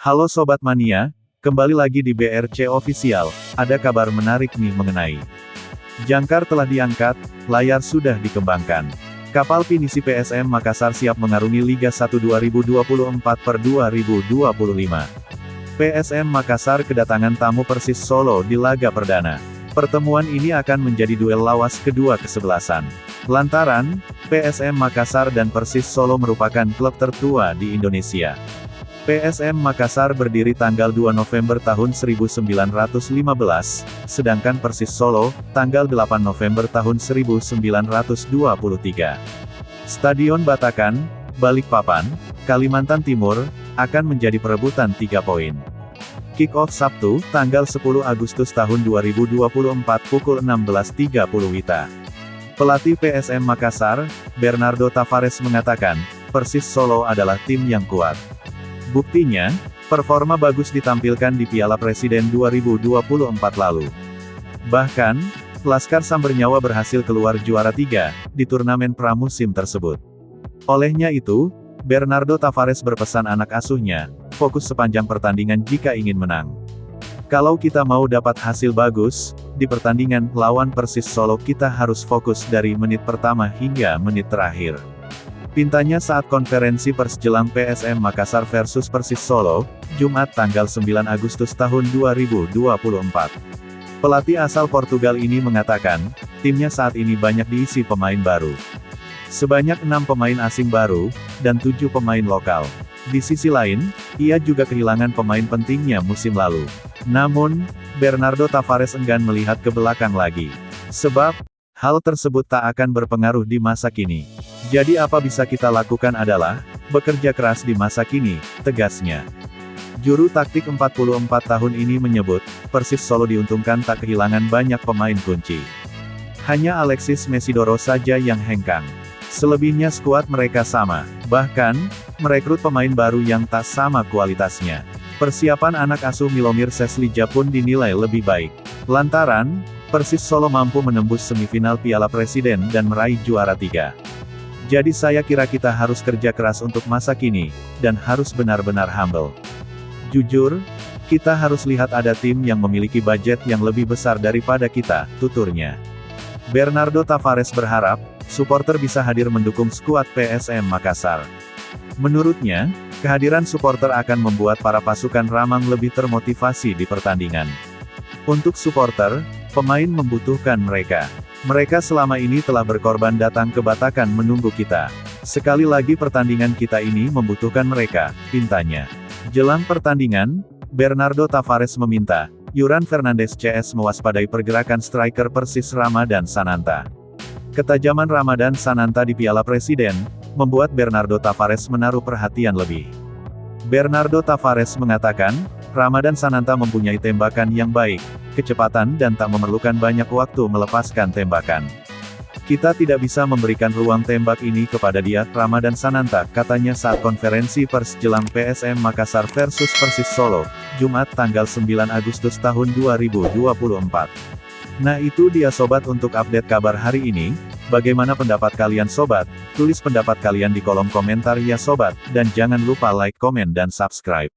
Halo Sobat Mania, kembali lagi di BRC Official, ada kabar menarik nih mengenai jangkar telah diangkat, layar sudah dikembangkan. Kapal pinisi PSM Makassar siap mengarungi Liga 1 2024/2025. PSM Makassar kedatangan tamu Persis Solo di laga perdana. Pertemuan ini akan menjadi duel lawas kedua kesebelasan. Lantaran, PSM Makassar dan Persis Solo merupakan klub tertua di Indonesia. PSM Makassar berdiri tanggal 2 November tahun 1915, sedangkan Persis Solo, tanggal 8 November tahun 1923. Stadion Batakan, Balikpapan, Kalimantan Timur, akan menjadi perebutan 3 poin. Kick-off Sabtu, tanggal 10 Agustus tahun 2024 pukul 16.30 WITA. Pelatih PSM Makassar, Bernardo Tavares mengatakan, Persis Solo adalah tim yang kuat. Buktinya, performa bagus ditampilkan di Piala Presiden 2024 lalu. Bahkan, Laskar Sambernyawa berhasil keluar juara 3, di turnamen pramusim tersebut. Olehnya itu, Bernardo Tavares berpesan anak asuhnya, fokus sepanjang pertandingan jika ingin menang. Kalau kita mau dapat hasil bagus, di pertandingan lawan Persis Solo kita harus fokus dari menit pertama hingga menit terakhir. Pintanya saat konferensi pers jelang PSM Makassar versus Persis Solo, Jumat tanggal 9 Agustus tahun 2024. Pelatih asal Portugal ini mengatakan, timnya saat ini banyak diisi pemain baru. Sebanyak 6 pemain asing baru, dan 7 pemain lokal. Di sisi lain, ia juga kehilangan pemain pentingnya musim lalu. Namun, Bernardo Tavares enggan melihat ke belakang lagi. Sebab, hal tersebut tak akan berpengaruh di masa kini. Jadi apa bisa kita lakukan adalah, bekerja keras di masa kini, tegasnya. Juru taktik 44 tahun ini menyebut, Persis Solo diuntungkan tak kehilangan banyak pemain kunci. Hanya Alexis Mesidoro saja yang hengkang. Selebihnya skuad mereka sama, bahkan, merekrut pemain baru yang tak sama kualitasnya. Persiapan anak asuh Milomir Seslija pun dinilai lebih baik. Lantaran, Persis Solo mampu menembus semifinal Piala Presiden dan meraih juara 3. Jadi saya kira kita harus kerja keras untuk masa kini, dan harus benar-benar humble. Jujur, kita harus lihat ada tim yang memiliki budget yang lebih besar daripada kita, tuturnya. Bernardo Tavares berharap, supporter bisa hadir mendukung skuad PSM Makassar. Menurutnya, kehadiran supporter akan membuat para pasukan Ramang lebih termotivasi di pertandingan. Untuk supporter, pemain membutuhkan mereka. Mereka selama ini telah berkorban datang ke Batakan menunggu kita. Sekali lagi pertandingan kita ini membutuhkan mereka, pintanya. Jelang pertandingan, Bernardo Tavares meminta, Yuran Fernandes CS mewaspadai pergerakan striker Persis Ramadan Sananta. Ketajaman Ramadan Sananta di Piala Presiden, membuat Bernardo Tavares menaruh perhatian lebih. Bernardo Tavares mengatakan, Ramadan Sananta mempunyai tembakan yang baik, kecepatan dan tak memerlukan banyak waktu melepaskan tembakan. Kita tidak bisa memberikan ruang tembak ini kepada dia, Ramadan Sananta, katanya saat konferensi pers jelang PSM Makassar versus Persis Solo, Jumat tanggal 9 Agustus tahun 2024. Nah itu dia sobat untuk update kabar hari ini. Bagaimana pendapat kalian sobat? Tulis pendapat kalian di kolom komentar ya sobat, dan jangan lupa like, komen dan subscribe.